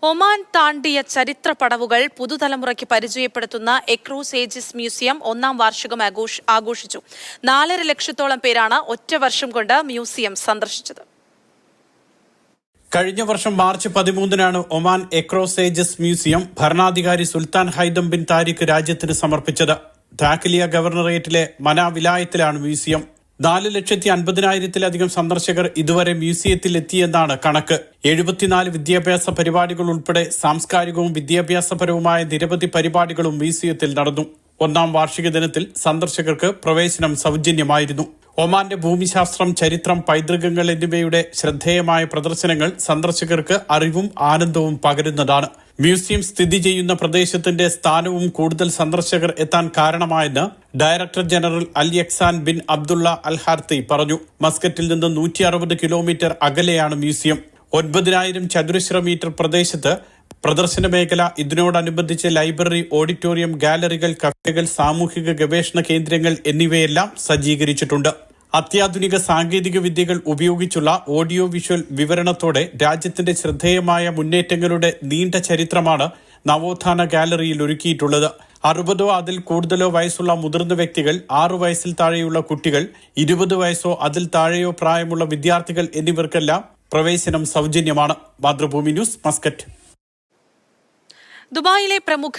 Oman താണ്ടിയ ചരിത്ര പടവുകൾ പുതുതലമുറയ്ക്ക് പരിചയപ്പെടുത്തുന്ന എക്രൂസ് ഏജിസ് മ്യൂസിയം 1-ാം വാർഷികം ആഘോഷിച്ചു. 4.5 ലക്ഷത്തോളം പേരാണ് ഒറ്റ വർഷം കൊണ്ട് മ്യൂസിയം സന്ദർശിച്ചത്. കഴിഞ്ഞ വർഷം മാർച്ച് 13-നാണ് ഒമാൻ എക്രോസ് ഏജസ് മ്യൂസിയം ഭരണാധികാരി സുൽത്താൻ ഹൈതം ബിൻ താരിഖ് രാജ്യത്തിന് സമർപ്പിച്ചത്. ധാക്കലിയ ഗവർണറേറ്റിലെ മനാ വിലായത്തിലാണ് മ്യൂസിയം. 4,50,000-ത്തിലധികം സന്ദർശകർ ഇതുവരെ മ്യൂസിയത്തിൽ എത്തിയെന്നാണ് കണക്ക്. 74 വിദ്യാഭ്യാസ പരിപാടികൾ ഉൾപ്പെടെ സാംസ്കാരികവും വിദ്യാഭ്യാസപരവുമായ നിരവധി പരിപാടികളും മ്യൂസിയത്തിൽ നടന്നു. 1-ാം വാർഷിക ദിനത്തിൽ സന്ദർശകർക്ക് പ്രവേശനം സൗജന്യമായിരുന്നു. ഒമാന്റെ ഭൂമിശാസ്ത്രം, ചരിത്രം, പൈതൃകങ്ങൾ എന്നിവയുടെ ശ്രദ്ധേയമായ പ്രദർശനങ്ങൾ സന്ദർശകർക്ക് അറിവും ആനന്ദവും പകരുന്നതാണ്. മ്യൂസിയം സ്ഥിതി ചെയ്യുന്ന പ്രദേശത്തിന്റെ സ്ഥാനവും കൂടുതൽ സന്ദർശകർ എത്താൻ കാരണമായെന്ന് ഡയറക്ടർ ജനറൽ അൽ യക്സാൻ ബിൻ അബ്ദുള്ള അൽ ഹാർത്തി പറഞ്ഞു. മസ്കറ്റിൽ നിന്ന് 160 കിലോമീറ്റർ അകലെയാണ് മ്യൂസിയം. 9,000 ചതുരശ്ര മീറ്റർ പ്രദേശത്ത് പ്രദർശന മേഖല, ഇതിനോടനുബന്ധിച്ച് ലൈബ്രറി, ഓഡിറ്റോറിയം, ഗാലറികൾ, കഫേകൾ, സാമൂഹിക ഗവേഷണ കേന്ദ്രങ്ങൾ എന്നിവയെല്ലാം സജ്ജീകരിച്ചിട്ടുണ്ട്. അത്യാധുനിക സാങ്കേതിക വിദ്യകൾ ഉപയോഗിച്ചുള്ള ഓഡിയോ വിഷ്വൽ വിവരണത്തോടെ രാജ്യത്തിന്റെ ശ്രദ്ധേയമായ മുന്നേറ്റങ്ങളുടെ നീണ്ട ചരിത്രമാണ് നവോത്ഥാന ഗാലറിയിൽ ഒരുക്കിയിട്ടുള്ളത്. 60 അതിൽ കൂടുതലോ വയസ്സുള്ള മുതിർന്ന വ്യക്തികൾ, 6 വയസ്സിൽ താഴെയുള്ള കുട്ടികൾ, 20 വയസ്സോ അതിൽ താഴെയോ പ്രായമുള്ള വിദ്യാർത്ഥികൾ എന്നിവർക്കെല്ലാം പ്രവേശനം സൗജന്യമാണ്. Mathrubhumi news, Muscat. ദുബായിലെ പ്രമുഖ